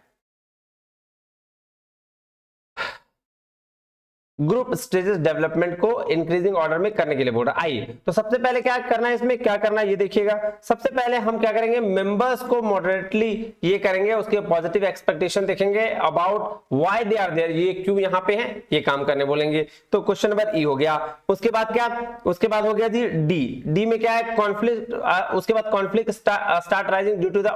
ग्रुप स्टेजेस डेवलपमेंट को इंक्रीजिंग ऑर्डर में करने के लिए बोल रहा है। आइए तो सबसे पहले क्या करना है, इसमें क्या करना है ये देखिएगा। सबसे पहले हम क्या करेंगे, मेंबर्स को मॉडरेटली ये करेंगे, उसके पॉजिटिव एक्सपेक्टेशन देखेंगे about why they are there, ये क्यों यहाँ पे हैं, ये काम करने बोलेंगे। तो क्वेश्चन नंबर ई हो गया। उसके बाद क्या, उसके बाद हो गया जी डी। डी में क्या है, कॉन्फ्लिक्ट, उसके बाद conflict start rising due to the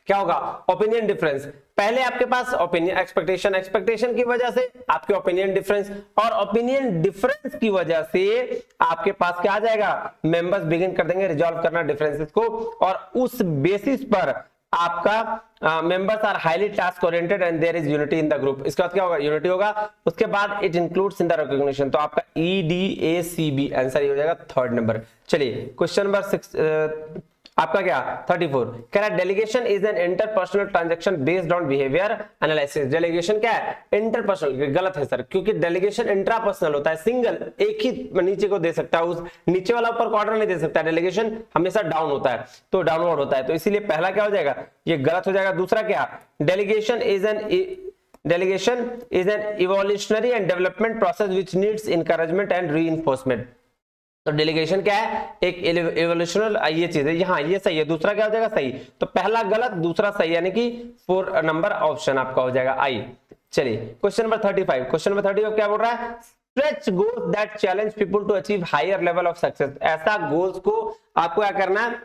क्या होगा, ओपिनियन डिफरेंस। पहले आपके पास ओपिनियन एक्सपेक्टेशन, एक्सपेक्टेशन की वजह से आपके ओपिनियन डिफरेंस, और ओपिनियन डिफरेंस की वजह से आपके पास क्या आ जाएगा, मेंबर्स बिगिन कर देंगे रिजॉल्व करना डिफरेंसेस को, और उस बेसिस पर आपका members are highly task oriented and there is unity in the group. इसके बाद क्या होगा, यूनिटी होगा। उसके बाद it includes in the recognition, तो आपका EDACB आंसर ये हो जाएगा थर्ड नंबर। चलिए क्वेश्चन नंबर 6 आपका क्या 34 कह रहा है delegation is an interpersonal transaction based on behaviour analysis. Delegation क्या है, इंटरपर्सनल, गलत है सर, क्योंकि डेलीगेशन इंट्रापर्सनल होता है, सिंगल एक ही नीचे को दे सकता है, उस नीचे वाला ऊपर को ऑर्डर नहीं दे सकता। डेलीगेशन हमेशा डाउन होता है, तो डाउनवर्ड होता है, तो इसीलिए पहला क्या हो जाएगा, ये गलत हो जाएगा। दूसरा क्या, delegation is an evolutionary and development process which needs encouragement and reinforcement. तो डेलीगेशन क्या है, एक इवोल्यूशनल ये चीज है, यहाँ ये सही है। दूसरा क्या हो जाएगा, सही। तो पहला गलत, दूसरा सही, यानी कि 4 नंबर ऑप्शन आपका हो जाएगा आई। चलिए क्वेश्चन नंबर 35। क्वेश्चन नंबर 35 क्या बोल रहा है, stretch goals that challenge people to achieve higher level of success. ऐसा गोल्स को आपको क्या करना है,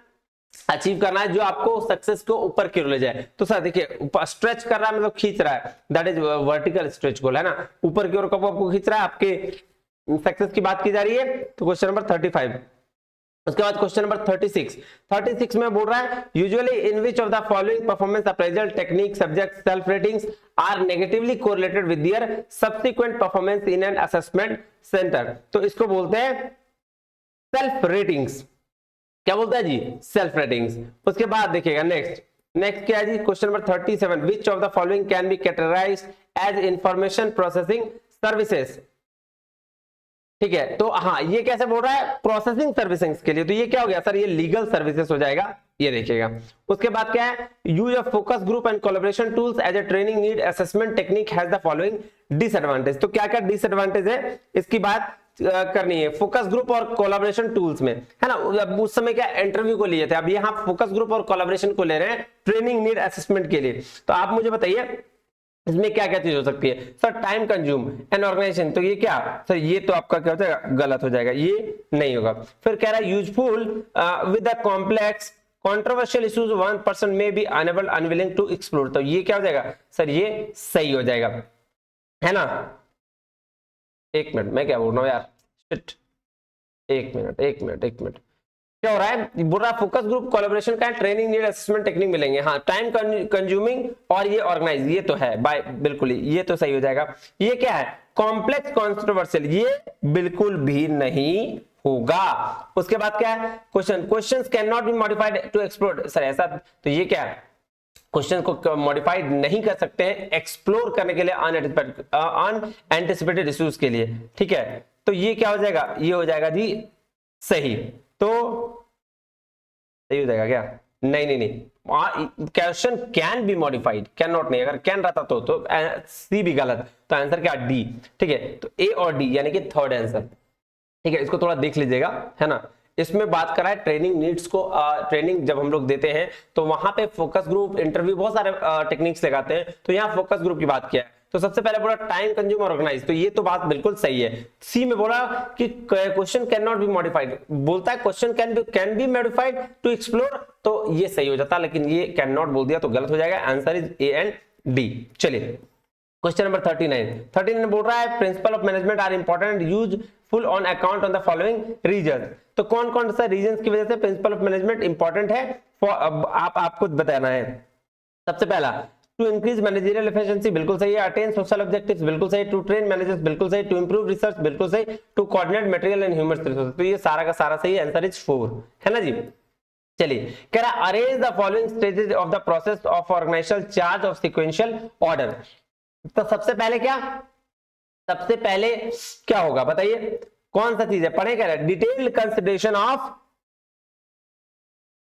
अचीव करना है जो आपको सक्सेस को ऊपर की ओर ले जाए। तो सर देखिए स्ट्रेच कर रहा है मतलब खींच रहा है, दैट इज वर्टिकल स्ट्रेच गोल है ना, ऊपर की ओर कब आपको खींच रहा है, आपके सक्सेस की बात की जा रही है। तो क्वेश्चन नंबर 35। उसके बाद क्वेश्चन नंबर 36 में बोल रहा है usually in which of the following performance appraisal technique subject self ratings are negatively correlated with their subsequent performance in an assessment centre. तो इसको बोलते हैं सेल्फ रेटिंग्स। क्या बोलता है जी, सेल्फ रेटिंग्स। उसके बाद देखिएगा नेक्स्ट क्या है जी, question number 37 which of the following can be categorized as information processing services. ठीक है, तो हाँ ये कैसे बोल रहा है, प्रोसेसिंग सर्विसिंग के लिए, तो ये क्या हो गया सर, ये लीगल सर्विसेज हो जाएगा, ये देखिएगा। उसके बाद क्या है, use of focus group and collaboration tools as a training need assessment technique has the following disadvantage. तो क्या क्या डिसएडवांटेज है इसकी बात करनी है, फोकस ग्रुप और कोलैबोरेशन टूल्स में, है ना। अब उस समय क्या इंटरव्यू को लिए थे, अब यहाँ फोकस ग्रुप और कोलैबोरेशन को ले रहे हैं ट्रेनिंग नीड असेसमेंट के लिए। तो आप मुझे बताइए इसमें क्या क्या चीज हो सकती है sir, time consume and organisation. तो ये क्या सर, ये तो आपका क्या हो जाएगा, गलत हो जाएगा, ये नहीं होगा। फिर कह रहा है useful with the complex controversial issues one person may be unable unwilling to explore. तो ये क्या हो जाएगा सर, ये सही हो जाएगा, है ना। एक मिनट, मैं क्या बोल रहा हूँ यार, एक मिनट क्या हो रहा है, बोल रहा है फोकस ग्रुप कोलैबोरेशन का ट्रेनिंग नीड असेसमेंट टेक्निक मिलेंगे। हाँ टाइम कंज्यूमिंग और ये ऑर्गेनाइज, ये तो है बाय, बिल्कुल ये तो सही हो जाएगा। ये क्या है, कॉम्प्लेक्स कंट्रोवर्शियल, ये बिल्कुल भी नहीं होगा। उसके बाद क्या है, questions can not be modified to explore. Sir ऐसा, तो ये क्या है, क्वेश्चन को मॉडिफाइड नहीं कर सकते हैं एक्सप्लोर करने के लिए, अनएंटिसिपेटेड इश्यूज के लिए। ठीक है, तो ये क्या हो जाएगा, ये हो जाएगा जी सही। तो सही हो जाएगा क्या, नहीं, question can be modified, can not नहीं, अगर कैन रहता तो सी भी गलत, तो आंसर क्या डी। ठीक है, तो ए और डी यानी कि थर्ड आंसर। ठीक है, इसको थोड़ा देख लीजिएगा, है ना। इसमें बात करा है ट्रेनिंग नीड्स को, ट्रेनिंग जब हम लोग देते हैं तो वहां पे फोकस ग्रुप इंटरव्यू बहुत सारे टेक्निक्स लगाते हैं, तो यहाँ फोकस ग्रुप की बात किया है। तो सबसे पहले बोला टाइम कंज्यूम और ऑर्गेनाइज, तो ये तो बात बिल्कुल सही है। सी में बोला कि question can not be modified, बोलता है question can be modified to explore, तो ये सही हो जाता, लेकिन ये कैन नॉट बोल दिया तो गलत हो जाएगा। Answer is A and D. चलिए क्वेश्चन नंबर 39 बोल रहा है principle of management are important useful on account on the following reason. तो कौन कौन सा रीजन की वजह से प्रिंसिपल ऑफ मैनेजमेंट इंपॉर्टेंट है, आपको बताना है। सबसे पहला टू इंक्रीज मैनेजरियल एफिशिएंसी, बिल्कुल सही है। अटेन सोशल ऑब्जेक्टिव्स, बिल्कुल सही। टू ट्रेन मैनेजर्स, बिल्कुल सही। टू इंप्रूव रिसर्च, बिल्कुल सही। To coordinate material and human resources, तो ये सारा का सारा सही है। आंसर इज 4, है ना जी। चलिए कह रहा arrange the following stages of the process of organisational charge of sequential order. तो सबसे पहले क्या होगा बताइए, कौन सा चीज है, पढ़े कह रहा है detailed consideration of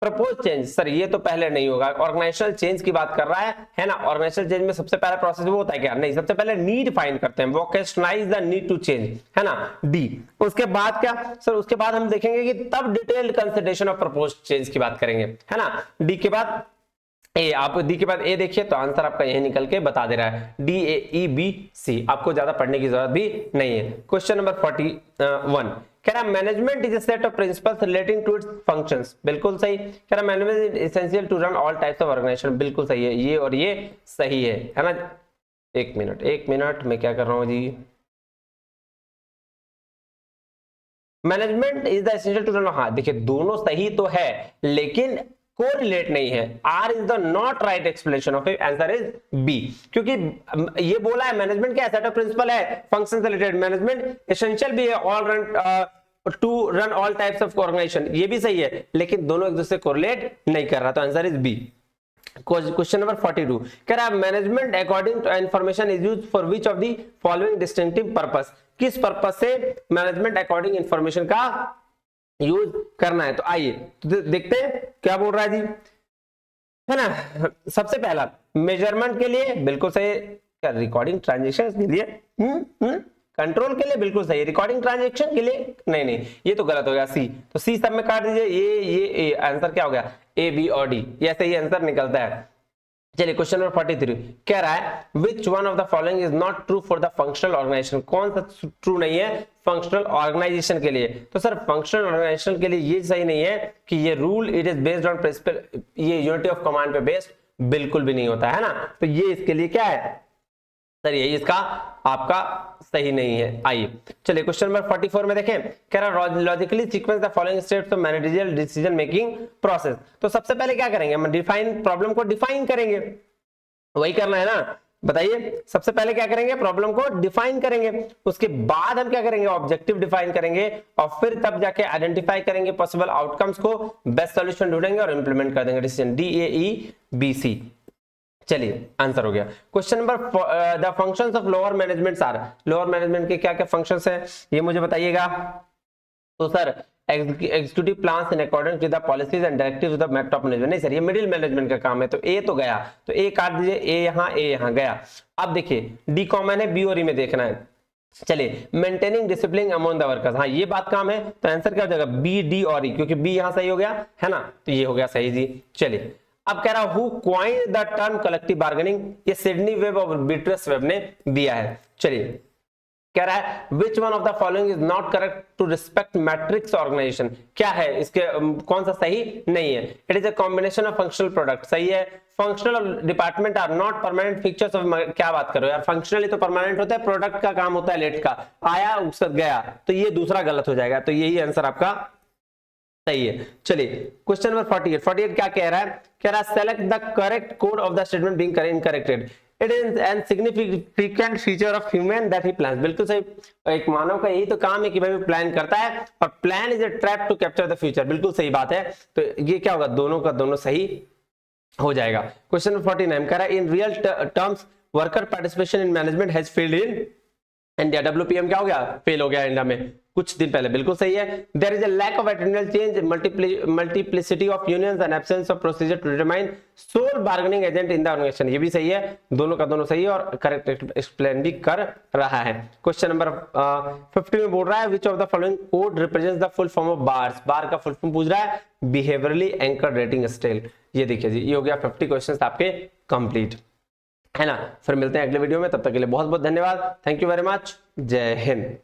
propose change, sir ये तो पहले नहीं होगा, ऑर्गेनाइजेशनल चेंज की बात कर रहा है ना। ऑर्गेनाइजेशनल चेंज में सबसे पहला प्रोसेस वो होता है क्या, नहीं, सबसे पहले नीड फाइंड करते हैं, वोकेशनलाइज द नीड टू चेंज, है ना, डी। उसके बाद क्या सर, उसके बाद हम देखेंगे कि तब detailed consideration of propose change की बात करेंगे, है ना। डी के बाद ए, आप डी के बाद ए देखिए तो आंसर आपका यही निकल के बता दे रहा है, डी ए ई बी सी, आपको ज्यादा पढ़ने की जरूरत भी नहीं है। क्वेश्चन नंबर 41 कह रहा management is a set of principles relating to its functions, बिल्कुल सही। कह रहा management is essential to run all types of organisation, बिल्कुल सही है, ये और ये सही है ना। एक मिनट मैं क्या कर रहा हूं जी, management is the essential to run, हाँ देखिए दोनों सही तो है लेकिन कोरिलेट नहीं है, R is the not right explanation of it, answer is B. क्योंकि ये बोला है मैनेजमेंट क्या सेट ऑफ प्रिंसिपल है फंक्शन से रिलेटेड, मैनेजमेंट एसेंशियल भी है all run to run all types of organisation, ये भी सही है, लेकिन दोनों एक दूसरे कोरिलेट नहीं कर रहा, तो answer is B. Question number 42 कह रहा है management according to information is used for which of the following distinctive purpose, किस पर्पस से मैनेजमेंट अकॉर्डिंग इंफॉर्मेशन का यूज करना है। तो आइए तो देखते हैं क्या बोल रहा है जी, है ना। सबसे पहला मेजरमेंट के लिए बिल्कुल सही, क्या रिकॉर्डिंग ट्रांजेक्शन के लिए, कंट्रोल के लिए बिल्कुल सही, रिकॉर्डिंग ट्रांजेक्शन के लिए नहीं, ये तो गलत हो गया, सी। तो सी सब में काट दीजिए, ये आंसर क्या हो गया, ए बी और डी, ये सही आंसर निकलता है। चलिए क्वेश्चन नंबर 43 कह रहा है which one of the following is not true for the functional organisation, कौन सा ट्रू नहीं है फंक्शनल ऑर्गेनाइजेशन के लिए। तो सर फंक्शनल ऑर्गेनाइजेशन के लिए ये सही नहीं है कि ये rule it is based on principle, ये यूनिटी ऑफ कमांड पे बेस्ड बिल्कुल भी नहीं होता है ना। तो ये इसके लिए क्या है सर, यही इसका आपका सही नहीं है। आइए चलिए क्वेश्चन नंबर 44 में देखें, कह रहा logically sequence the following steps of managerial decision making process. तो सबसे पहले क्या करेंगे, हम डिफाइन प्रॉब्लम को डिफाइन करेंगे, वही करना है ना, बताइए। सबसे पहले क्या करेंगे, प्रॉब्लम को डिफाइन करेंगे, उसके बाद हम क्या करेंगे, ऑब्जेक्टिव डिफाइन करेंगे, और फिर तब जाके आइडेंटिफाई करेंगे पॉसिबल आउटकम्स को, बेस्ट सॉल्यूशन ढूंढेंगे और इंप्लीमेंट कर देंगे decision, D A E B C. चलिए आंसर हो गया। Question number the functions of lower management are, lower management के क्या क्या फंक्शंस हैं ये मुझे बताइएगा। तो sir executive plans in according to the policies and directives of the top management, नहीं सर ये मिडिल मैनेजमेंट का काम है, तो ए तो गया, तो ए काट दीजिए, ए यहाँ गया। अब देखिए डी कॉमन है, बी और ई में देखना है। चलिए maintaining discipline among the workers, हाँ ये बात काम है, तो आंसर क्या हो जाएगा, बी डी और ई, क्योंकि बी यहाँ सही हो गया है ना, तो ये हो गया सही जी। चलिए अब कह रहा हूं coined the term collective bargaining, ये सिडनी वेब और ब्रिट्रेस वेब ने दिया है। चलिए कह रहा है which one of the following is not correct to respect matrix organisation, क्या है इसके कौन सा सही नहीं है, it is a combination of functional product, सही है। Functional department are not permanent fixtures of, क्या बात करो यार, फंक्शनली तो परमानेंट होता है, प्रोडक्ट का काम होता है लेट का, आया उससे गया, तो ये दूसरा गलत हो जाएगा, तो यही आंसर आपका सही है। चलिए क्वेश्चन नंबर 48 क्या कह रहा है, कह रहा है select the correct code of the statement being incorrected, it is an significant feature of human that he plans, बिल्कुल सही। एक मानव का यही तो काम है कि भाई वो प्लान करता है, और plan is a trap to capture the future, बिल्कुल सही बात है। तो ये क्या होगा, दोनों का दोनों सही हो जाएगा। क्वेश्चन नंबर 49 कह रहा है in real terms worker participation in management has failed in India, WPM क्या हो गया, फेल हो गया इंडिया में कुछ दिन पहले, बिल्कुल सही है। There is a lack of attitudinal change, multiplicity of unions and absence of procedure to determine sole bargaining agent in the organization, ये भी सही है, दोनों का दोनों सही है और करेक्ट एक्सप्लेन भी कर रहा है। क्वेश्चन नंबर 50 में बोल रहा है which of the following code represents the full form of bars, bar का फुल फॉर्म पूछ रहा है, बिहेवियरली एंकर्ड रेटिंग स्केल, ये देखिए जी, ये हो गया 50 क्वेश्चंस आपके कंप्लीट, है ना। फिर मिलते हैं अगले वीडियो में, तब तक के लिए बहुत बहुत धन्यवाद, थैंक यू वेरी मच, जय हिंद।